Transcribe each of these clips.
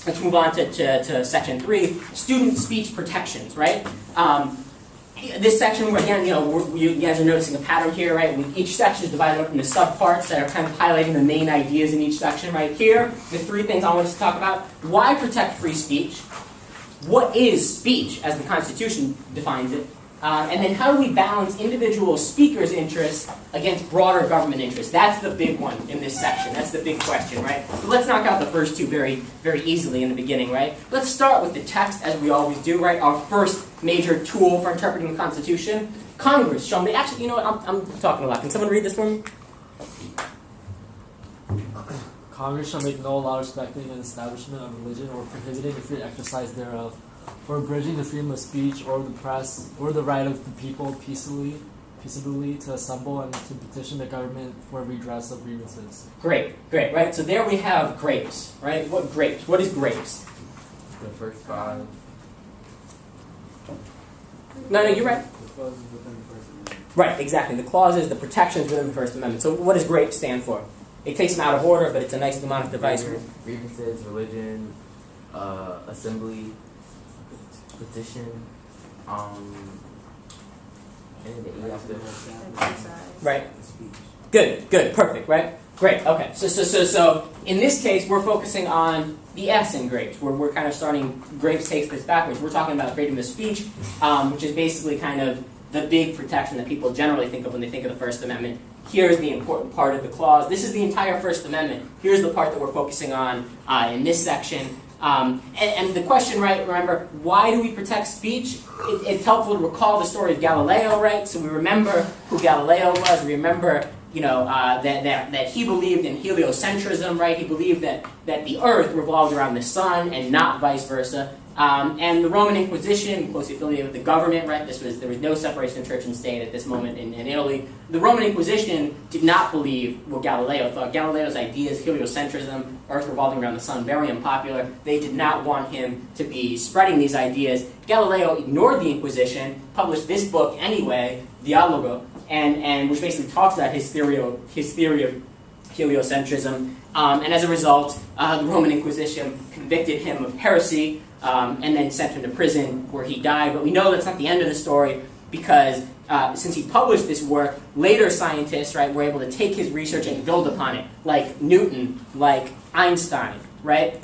let's move on to section 3, student speech protections, right? This section, again, you guys are noticing a pattern here, right? Each section is divided up into subparts that are kind of highlighting the main ideas in each section, right? Here, the 3 things I want us to talk about. Why protect free speech? What is speech, as the Constitution defines it? And then how do we balance individual speakers' interests against broader government interests? That's the big one in this section. That's the big question, right? So let's knock out the first 2 very, very easily in the beginning, right? Let's start with the text, as we always do, right? Our first major tool for interpreting the Constitution. Congress shall make... Actually, you know what? I'm talking a lot. Can someone read this for me? Congress shall make no law respecting an establishment of religion or prohibiting the free exercise thereof, for abridging the freedom of speech or the press, or the right of the people peaceably to assemble and to petition the government for redress of grievances. Great, right? So there we have grapes, right? What grapes? What is grapes? The first 5. No, you're right. The clauses within the First Amendment. Right, exactly. The clauses, the protections within the First Amendment. So what does grapes stand for? It takes them out of order, but it's a nice mnemonic device. Grievances, religion, assembly, petition, right. Good, perfect, right? Great, okay. So in this case, we're focusing on the S in grapes. We're kind of starting, grapes takes this backwards. We're talking about freedom of speech, which is basically kind of the big protection that people generally think of when they think of the First Amendment. Here's the important part of the clause. This is the entire First Amendment. Here's the part that we're focusing on in this section. And the question, right, remember, why do we protect speech? It's helpful to recall the story of Galileo, right? So we remember who Galileo was. We remember, that he believed in heliocentrism, right? He believed that the Earth revolved around the sun and not vice versa. And the Roman Inquisition, closely affiliated with the government, right? There was no separation of church and state at this moment in Italy. The Roman Inquisition did not believe what Galileo thought. Galileo's ideas, heliocentrism, Earth revolving around the sun, very unpopular. They did not want him to be spreading these ideas. Galileo ignored the Inquisition, published this book anyway, Dialogo, and which basically talks about his theory of heliocentrism. And as a result, the Roman Inquisition convicted him of heresy, and then sent him to prison where he died. But we know that's not the end of the story, because since he published this work, later scientists, right, were able to take his research and build upon it, like Newton, like Einstein, right?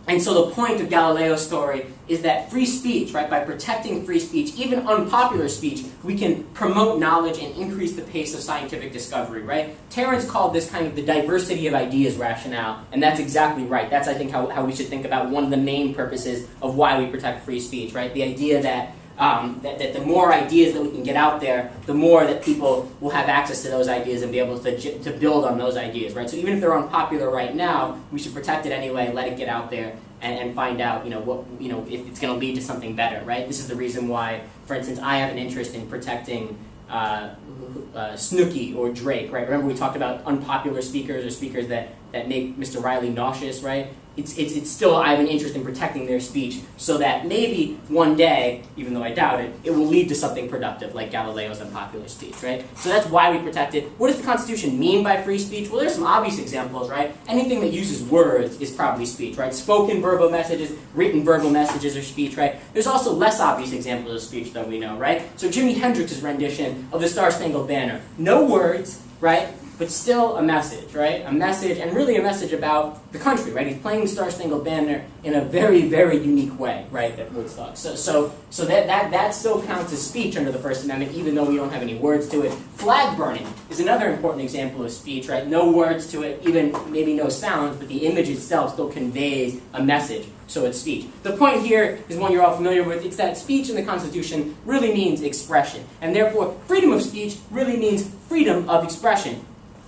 And so the point of Galileo's story is that free speech, right, by protecting free speech, even unpopular speech, we can promote knowledge and increase the pace of scientific discovery, right? Terence called this kind of the diversity of ideas rationale, and that's exactly right. That's, I think, how we should think about one of the main purposes of why we protect free speech, right? The idea that that the more ideas that we can get out there, the more that people will have access to those ideas and be able to build on those ideas, right? So even if they're unpopular right now, we should protect it anyway, let it get out there, and find out, if it's going to lead to something better, right? This is the reason why, for instance, I have an interest in protecting Snooki or Drake, right? Remember we talked about unpopular speakers or speakers that make Mr. Riley nauseous, right? It's still, I have an interest in protecting their speech so that maybe one day, even though I doubt it, it will lead to something productive like Galileo's unpopular speech, right? So that's why we protect it. What does the Constitution mean by free speech? Well, there's some obvious examples, right? Anything that uses words is probably speech, right? Spoken verbal messages, written verbal messages are speech, right? There's also less obvious examples of speech that we know, right? So Jimi Hendrix's rendition of the Star-Spangled Banner. No words, right? But still a message, right? A message, and really a message about the country, right? He's playing the Star-Spangled Banner in a very, very unique way, right, at Woodstock. So that still counts as speech under the First Amendment, even though we don't have any words to it. Flag burning is another important example of speech, right? No words to it, even maybe no sounds, but the image itself still conveys a message, so it's speech. The point here is one you're all familiar with. It's that speech in the Constitution really means expression, and therefore freedom of speech really means freedom of expression.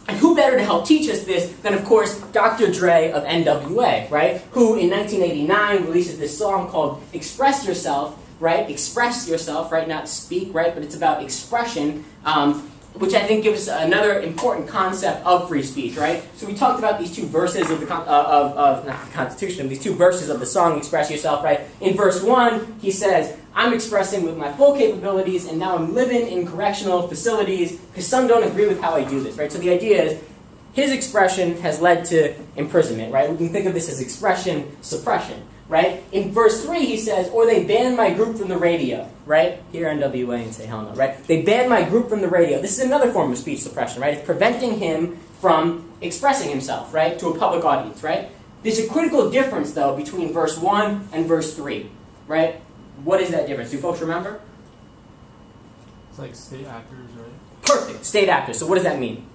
And who better to help teach us this than, of course, Dr. Dre of NWA, right? Who in 1989 releases this song called Express Yourself, right? Express yourself, right? Not speak, right? But it's about expression, which I think gives another important concept of free speech, right? So we talked about these two verses of not the Constitution, these two verses of the song Express Yourself, right? In verse 1, he says, I'm expressing with my full capabilities, and now I'm living in correctional facilities because some don't agree with how I do this, right? So the idea is, his expression has led to imprisonment, right? We can think of this as expression suppression, right? In verse 3, he says, or they banned my group from the radio, right? Hear NWA and say hell no, right? They banned my group from the radio. This is another form of speech suppression, right? It's preventing him from expressing himself, right, to a public audience, right? There's a critical difference, though, between verse 1 and verse 3, right? What is that difference? Do folks remember? It's like state actors, right? Perfect. State actors. So what does that mean?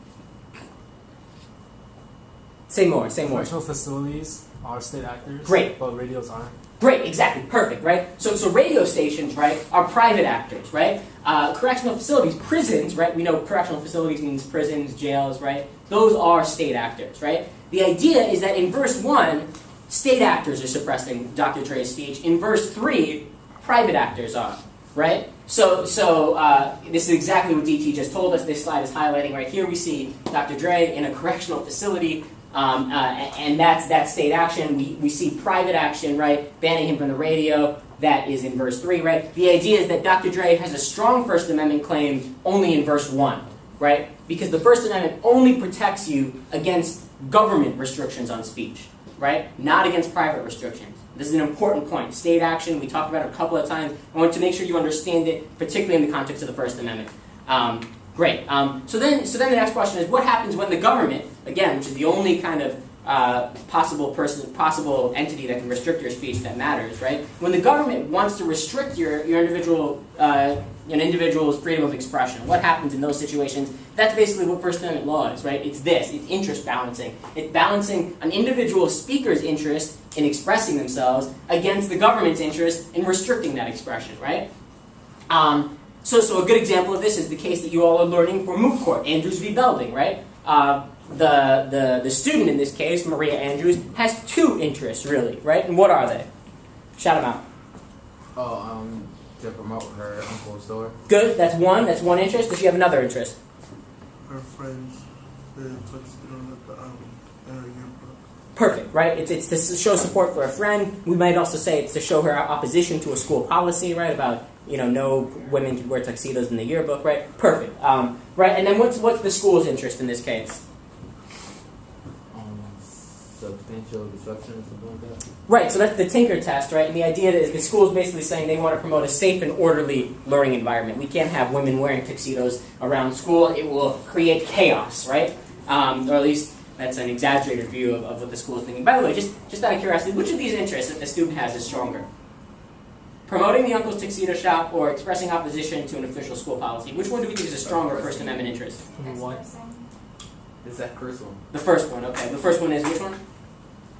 Say more. Say more. Correctional facilities are state actors. Great. But radios aren't. Great, exactly, perfect, right? So radio stations, right, are private actors, right? Correctional facilities, prisons, right? We know correctional facilities means prisons, jails, right? Those are state actors, right? The idea is that in verse 1, state actors are suppressing Dr. Dre's speech. In verse 3, private actors are, right? So this is exactly what DT just told us. This slide is highlighting right here. We see Dr. Dre in a correctional facility. And that's state action. We see private action, right? Banning him from the radio. That is in verse 3, right? The idea is that Dr. Dre has a strong First Amendment claim only in verse 1, right? Because the First Amendment only protects you against government restrictions on speech, right? Not against private restrictions. This is an important point. State action, we talked about it a couple of times. I want to make sure you understand it, particularly in the context of the First Amendment. Great. So then the next question is, what happens when the government, again, which is the only kind of possible entity that can restrict your speech that matters, right? When the government wants to restrict your an individual's freedom of expression, what happens in those situations? That's basically what First Amendment law is, right? It's this. It's interest balancing. It's balancing an individual speaker's interest in expressing themselves against the government's interest in restricting that expression, right? So a good example of this is the case that you all are learning for moot court, Andrews v. Belding, right? The student in this case, Maria Andrews, has two interests, really, right? And what are they? Shout them out. To promote her uncle's store. Good, that's one interest. Does she have another interest? Her friends, the tuxedo at the yearbook. Perfect, right? It's to show support for a friend. We might also say it's to show her opposition to a school policy, right? About, no women can wear tuxedos in the yearbook, right? Perfect. Right, and then what's the school's interest in this case? Substantial disruption or something like that? Right, so that's the Tinker test, right? And the idea is the school's basically saying they want to promote a safe and orderly learning environment. We can't have women wearing tuxedos around school. It will create chaos, right? Or at least that's an exaggerated view of what the school is thinking. By the way, just out of curiosity, which of these interests that the student has is stronger? Promoting the uncle's tuxedo shop or expressing opposition to an official school policy? Which one do we think is a stronger First Amendment interest? Is that first one? The first one, okay. The first one is which one?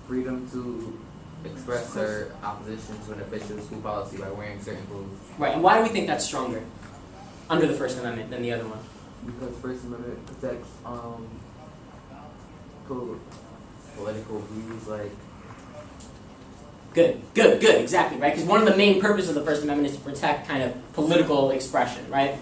Freedom to express her opposition to an official school policy by wearing certain clothes. Right, and why do we think that's stronger under the First Amendment than the other one? Because First Amendment protects political views, like... Good, exactly, right? Because one of the main purposes of the First Amendment is to protect kind of political expression, right?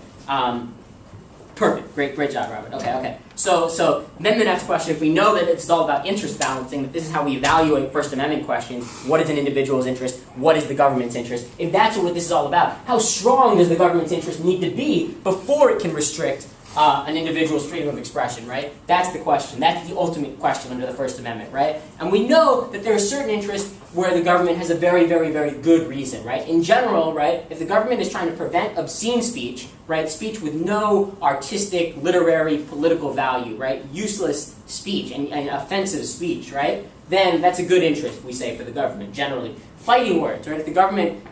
Perfect, great job, Robert. Okay. So then the next question, if we know that it's all about interest balancing, that this is how we evaluate First Amendment questions, what is an individual's interest, what is the government's interest, if that's what this is all about, how strong does the government's interest need to be before it can restrict an individual's freedom of expression, right? That's the question. That's the ultimate question under the First Amendment, right? And we know that there are certain interests where the government has a very, very, very good reason, right? In general, right, if the government is trying to prevent obscene speech, right, speech with no artistic, literary, political value, right, useless speech and offensive speech, right, then that's a good interest, we say, for the government, generally. Fighting words, right? If the government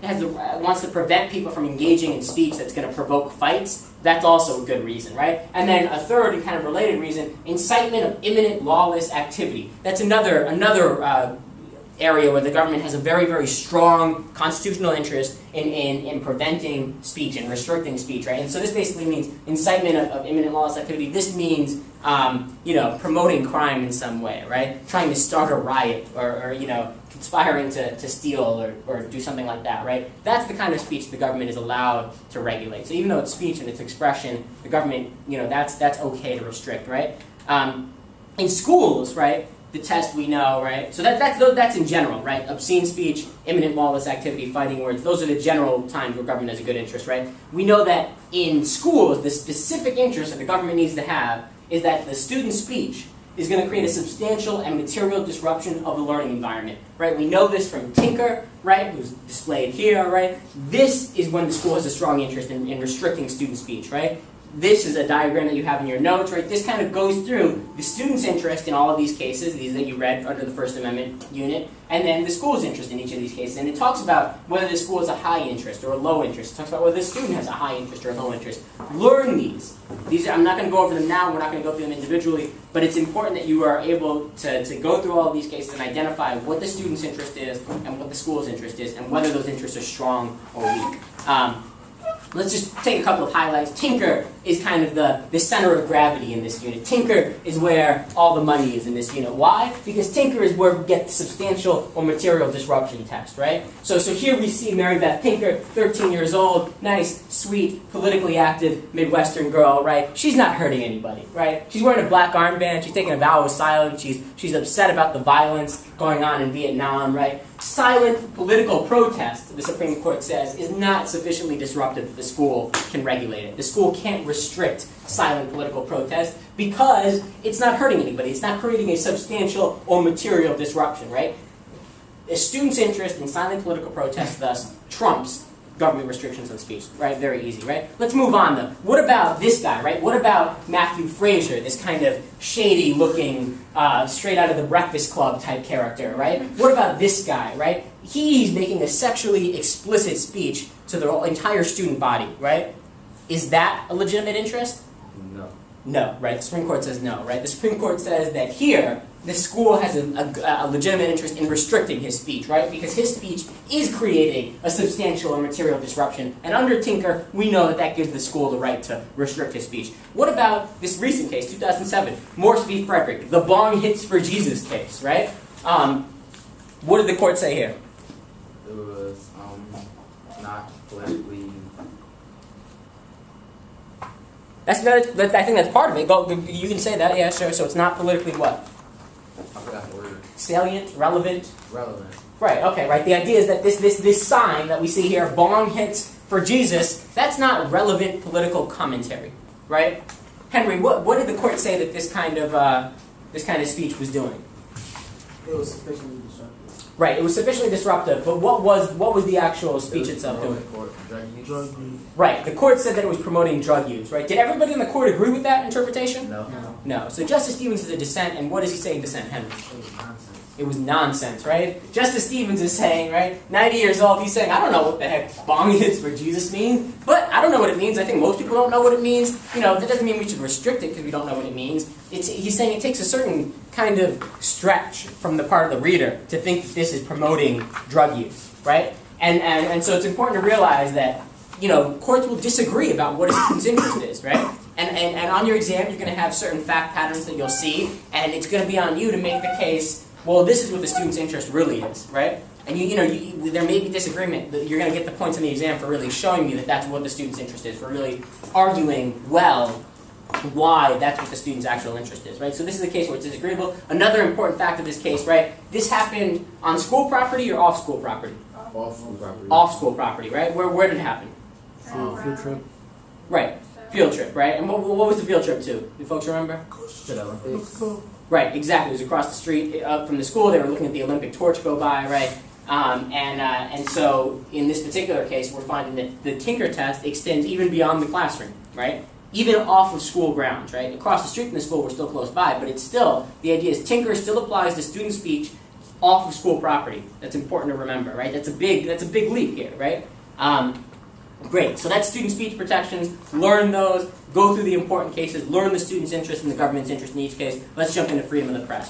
wants to prevent people from engaging in speech that's going to provoke fights, that's also a good reason, right? And then a third and kind of related reason, incitement of imminent lawless activity. That's another area where the government has a very, very strong constitutional interest in preventing speech and restricting speech, right? And so this basically means incitement of imminent lawless activity. This means, promoting crime in some way, right? Trying to start a riot or conspiring to steal or do something like that, right? That's the kind of speech the government is allowed to regulate. So even though it's speech and it's expression, the government, that's okay to restrict, right? In schools, right, the test we know, right? So that's in general, right? Obscene speech, imminent lawless activity, fighting words, those are the general times where government has a good interest, right? We know that in schools, the specific interest that the government needs to have is that the student's speech is going to create a substantial and material disruption of the learning environment, right? We know this from Tinker, right, who's displayed here, right? This is when the school has a strong interest in restricting student speech, right? This is a diagram that you have in your notes, right? This kind of goes through the student's interest in all of these cases, these that you read under the First Amendment unit, and then the school's interest in each of these cases. And it talks about whether the school has a high interest or a low interest. It talks about whether the student has a high interest or a low interest. Learn these. I'm not going to go over them now. We're not going to go through them individually. But it's important that you are able to go through all of these cases and identify what the student's interest is and what the school's interest is and whether those interests are strong or weak. Let's just take a couple of highlights. Tinker is kind of the center of gravity in this unit. Tinker is where all the money is in this unit. Why? Because Tinker is where we get the substantial or material disruption test, right? So here we see Mary Beth Tinker, 13 years old, nice, sweet, politically active Midwestern girl, right? She's not hurting anybody, right? She's wearing a black armband. She's taking a vow of silence. She's upset about the violence going on in Vietnam, right? Silent political protest, the Supreme Court says, is not sufficiently disruptive that the school can regulate it. The school can't restrict silent political protest because it's not hurting anybody. It's not creating a substantial or material disruption, right? A student's interest in silent political protest thus trumps government restrictions on speech, right? Very easy, right? Let's move on, though. What about this guy, right? What about Matthew Fraser, this kind of shady-looking, straight out of the Breakfast Club type character, right? What about this guy, right? He's making a sexually explicit speech to the entire student body, right? Is that a legitimate interest? No. No, right? The Supreme Court says no, right? The Supreme Court says that here, the school has a legitimate interest in restricting his speech, right? Because his speech is creating a substantial or material disruption. And under Tinker, we know that that gives the school the right to restrict his speech. What about this recent case, 2007, Morse v. Frederick, the bong hits for Jesus case, right? What did the court say here? It was not politically. I think that's part of it. You can say that, yeah, sure. So it's not politically what? I forgot the word. Salient, relevant. Relevant. Right, okay, right. The idea is that this sign that we see here, bong hits for Jesus, that's not relevant political commentary, right? Henry, what did the court say that this kind of speech was doing? It was sufficiently disruptive. Right, it was sufficiently disruptive, but what was the actual speech itself doing? Drug use. Right, the court said that it was promoting drug use, right? Did everybody in the court agree with that interpretation? No. No. So Justice Stevens is a dissent, and what does he say in dissent, Henry? It was nonsense. It was nonsense, right? Justice Stevens is saying, right, 90 years old, he's saying, I don't know what the heck bong hits for Jesus means, but I don't know what it means. I think most people don't know what it means. You know, that doesn't mean we should restrict it because we don't know what it means. He's saying it takes a certain kind of stretch from the part of the reader to think that this is promoting drug use, right? And so it's important to realize that, you know, courts will disagree about what a student's interest is, right? And on your exam, you're going to have certain fact patterns that you'll see, and it's going to be on you to make the case, well, this is what the student's interest really is, right? And there may be disagreement, but you're going to get the points in the exam for really showing me that that's what the student's interest is, for really arguing well why that's what the student's actual interest is, right? So this is a case where it's disagreeable. Another important fact of this case, right? This happened on school property or off school property? Off school property. Off school property, right? Where did it happen? Field trip. Right, field trip, right? And what was the field trip to? Do folks remember? To the Olympics. Right, exactly. It was across the street from the school. They were looking at the Olympic torch go by, right? And so in this particular case, we're finding that the Tinker test extends even beyond the classroom, right? Even off of school grounds, right? Across the street from the school, we're still close by, but it's still, the idea is Tinker still applies to student speech off of school property. That's important to remember, right? That's a big leap here, right? Great, so that's student speech protections. Learn those, go through the important cases, learn the student's interest and the government's interest in each case. Let's jump into freedom of the press.